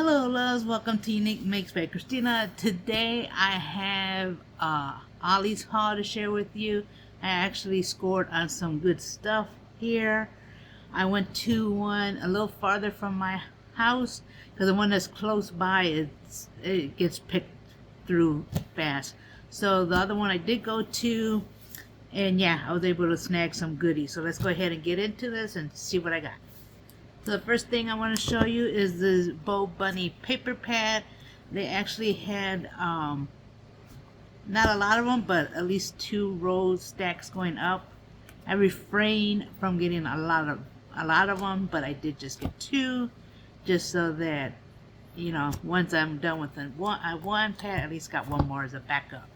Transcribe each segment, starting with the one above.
Hello loves, welcome to Unique Makes by Christina. Today I have Ollie's haul to share with you. I actually scored on some good stuff here. I went to one a little farther from my house because the one that's close by it gets picked through fast. So the other one I did go to, and yeah, I was able to snag some goodies. So let's go ahead and get into this and see what I got. So the first thing I want to show you is this Bo Bunny paper pad. They actually had not a lot of them, but at least 2 rows stacks going up. I refrained from getting a lot of them, but I did just get 2, just so that, you know, once I'm done with one pad, at least got 1 more as a backup.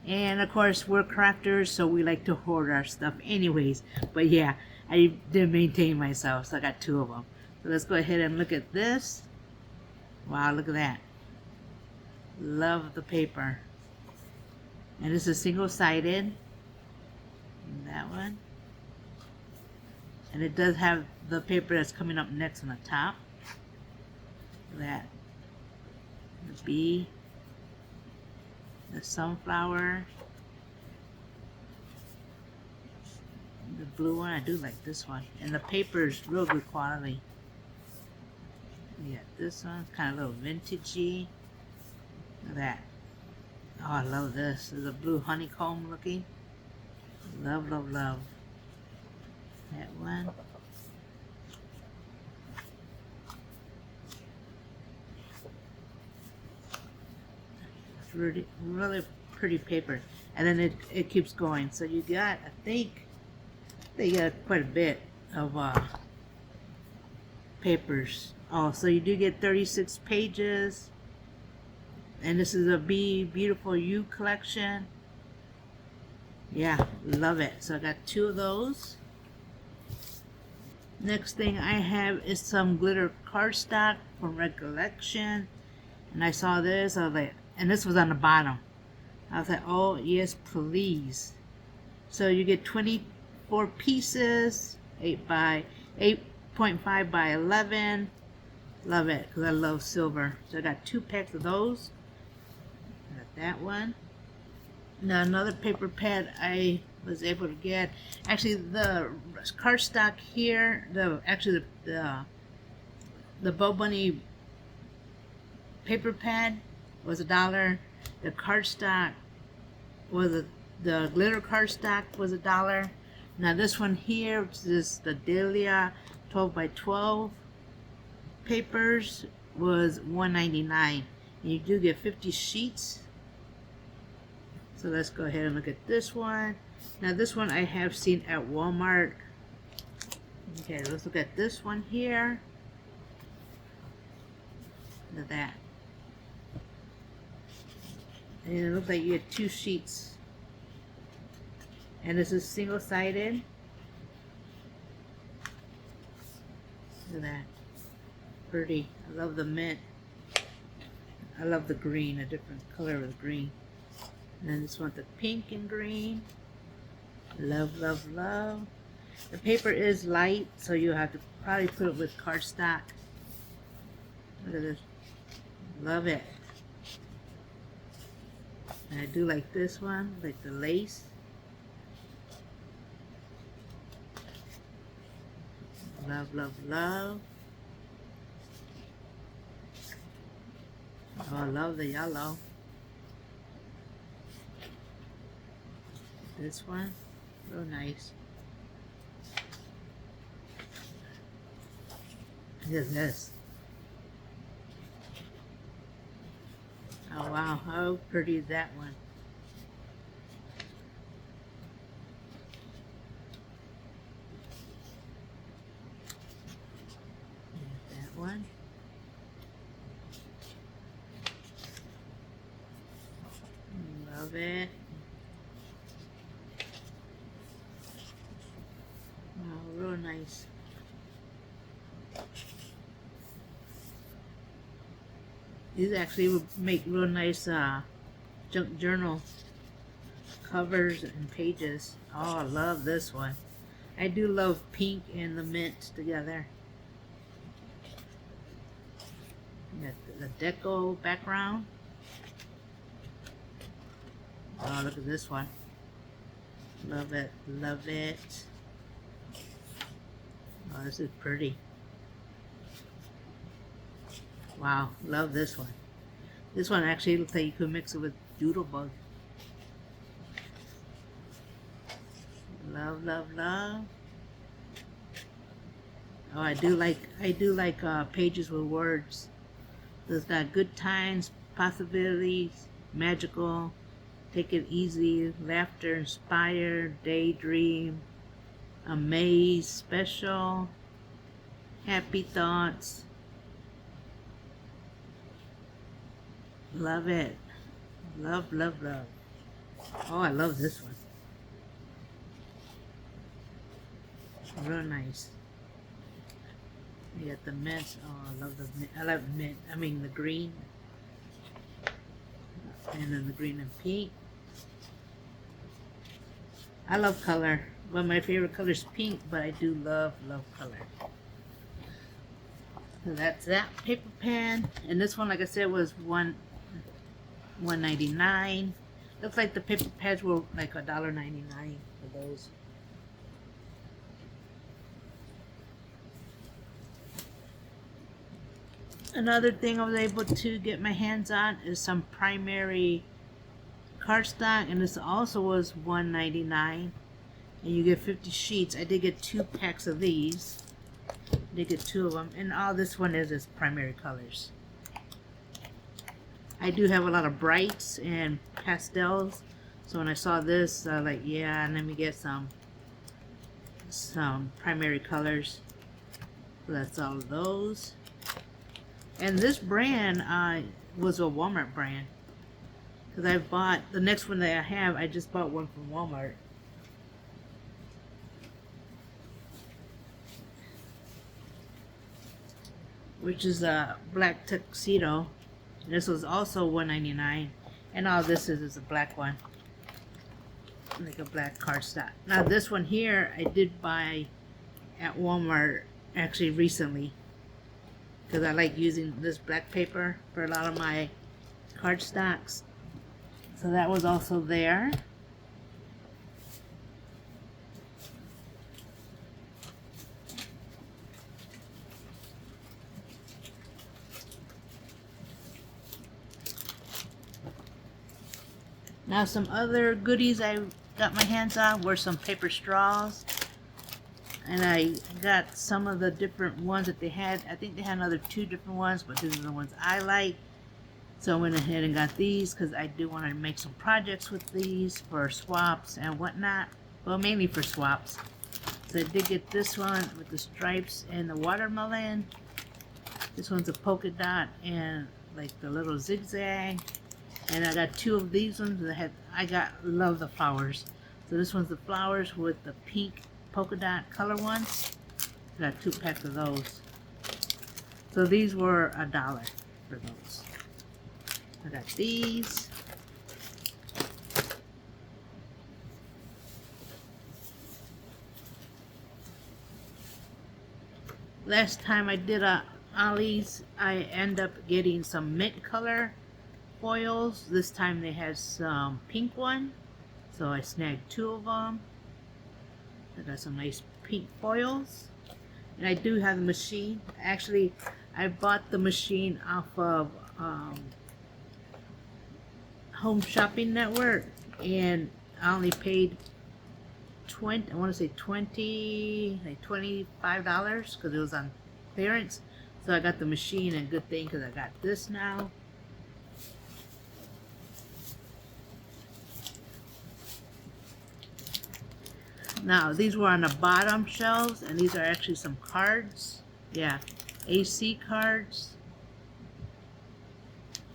And of course, we're crafters, so we like to hoard our stuff anyways. But yeah, I did maintain myself, so I got 2 of them. So let's go ahead and look at this. Wow, look at that. Love the paper. And this is single-sided. That one. And it does have the paper that's coming up next on the top. Look at that. The bee. The sunflower. The blue one, I do like this one. And the paper is real good quality. We got this one, kind of a little vintagey. Look at that. Oh, I love this. This is a blue honeycomb looking. Love, love, love. That one. It's really, really pretty paper. And then it keeps going. So you got, I think, they got quite a bit of papers. Oh, so you do get 36 pages. And this is a Be Beautiful You collection. Yeah, love it. So I got 2 of those. Next thing I have is some glitter cardstock from Recollection. And I saw this, I was like, and this was on the bottom. I was like, oh yes, please. So you get 24 pieces, 8.5 by 11. Love it, because I love silver. So I got 2 packs of those. Got that one. Now another paper pad I was able to get. Actually, the cardstock here, the Bo Bunny paper pad was $1. The cardstock was the glitter cardstock was $1. Now this one here, which is the Dahlia 12 by 12 papers, was $1.99. And you do get 50 sheets. So let's go ahead and look at this one. Now this one I have seen at Walmart. Okay, let's look at this one here. Look at that. And it looks like you get 2 sheets. And this is single-sided. Look at that. Pretty. I love the mint. I love the green, a different color of the green. And then this one's the pink and green. Love, love, love. The paper is light, so you have to probably put it with cardstock. Look at this. Love it. And I do like this one, like the lace. Love, love, love. Oh, I love the yellow. This one, real nice. Look at this. Oh wow, how pretty is that one? There's that one. Love it. Wow, real nice. These actually would make real nice junk journal covers and pages. Oh, I love this one. I do love pink and the mint together. Got the deco background. Oh, look at this one. Love it, love it. Oh, this is pretty. Wow, love this one. This one actually looks like you could mix it with doodlebug. Love, love, love. Oh, I do like pages with words. So it's got good times, possibilities, magical, take it easy, laughter, inspire, daydream, amaze, special, happy thoughts. Love it. Love, love, love. Oh, I love this one. Real nice. You got the mint. Oh, I love the mint. I love mint. I mean the green. And then the green and pink. I love color. Well, my favorite color is pink, but I do love color. So that's that paper pen. And this one, like I said, was $1.99. Looks like the paper pads were like $1.99 for those. Another thing I was able to get my hands on is some primary cardstock, and this also was $1.99, and you get 50 sheets. I did get 2 packs of these. I did get 2 of them, and all this one is primary colors. I do have a lot of brights and pastels, so when I saw this, I was like, yeah, let me get some primary colors. So that's all of those. And this brand was a Walmart brand, because I bought the next one that I have. I just bought one from Walmart. Which is a black tuxedo. This was also $1.99, and all this is a black one, like a black cardstock. Now this one here I did buy at Walmart actually recently, because I like using this black paper for a lot of my cardstocks. So that was also there. Now some other goodies I got my hands on were some paper straws. And I got some of the different ones that they had. I think they had another 2 different ones, but these are the ones I like. So I went ahead and got these because I do want to make some projects with these for swaps and whatnot. Well, mainly for swaps. So I did get this one with the stripes and the watermelon. This one's a polka dot and like the little zigzag. And I got 2 of these ones that love the flowers. So this one's the flowers with the pink polka dot color ones. I got 2 packs of those. So these were $1 for those. I got these. Last time I did a Ollie's, I end up getting some mint color foils. This time they had some pink one, so I snagged 2 of them. I got some nice pink foils, and I do have the machine. Actually, I bought the machine off of Home Shopping Network, and I only paid like $25 because it was on clearance. So I got the machine, and good thing because I got this now. Now these were on the bottom shelves, and these are actually some cards. Yeah, AC cards.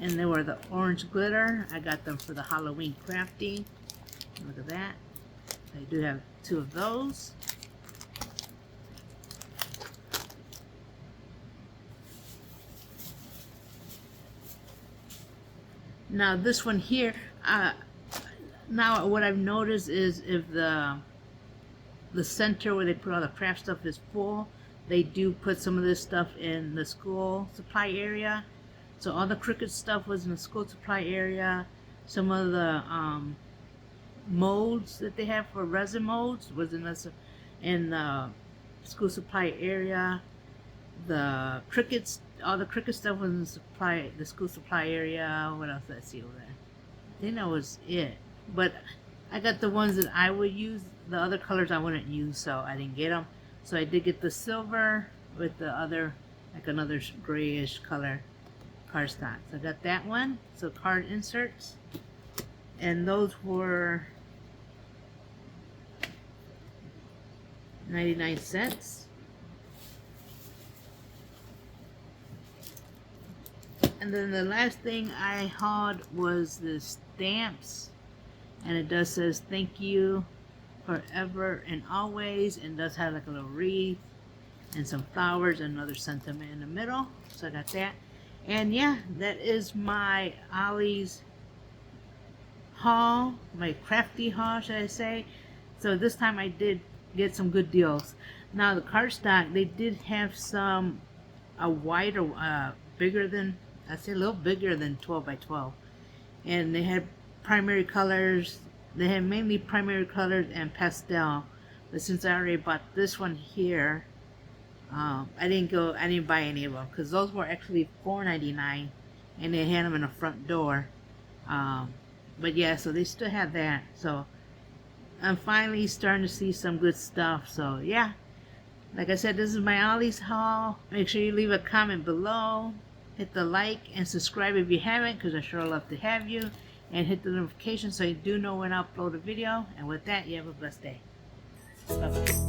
And they were the orange glitter. I got them for the Halloween crafty. Look at that. I do have 2 of those. Now this one here, now what I've noticed is if the center where they put all the craft stuff is full, they do put some of this stuff in the school supply area. So all the Cricut stuff was in the school supply area. Some of the molds that they have for resin molds was in the school supply area. The Cricuts, all the Cricut stuff was in the school supply area. What else did I see over there? I think that was it. But I got the ones that I would use. The other colors I wouldn't use, so I didn't get them. So I did get the silver with the other, like another grayish color cardstock. So I got that one. So card inserts, and those were 99 cents. And then the last thing I hauled was the stamps, and it does says thank you forever and always, and does have like a little wreath and some flowers and another sentiment in the middle. So I got that. And yeah, that is my Ollie's haul, my crafty haul, should I say. So this time I did get some good deals. Now the cardstock, they did have some a wider, bigger than, I'd say a little bigger than 12 by 12, and they had primary colors. They had mainly primary colors and pastel, but since I already bought this one here, I didn't buy any of them, because those were actually $4.99, and they had them in the front door. But yeah, so they still have that. So I'm finally starting to see some good stuff. So yeah, like I said, this is my Ollie's haul. Make sure you leave a comment below, hit the like and subscribe if you haven't, because I sure love to have you, and hit the notification so you do know when I upload a video. And with that, you have a blessed day. Bye-bye.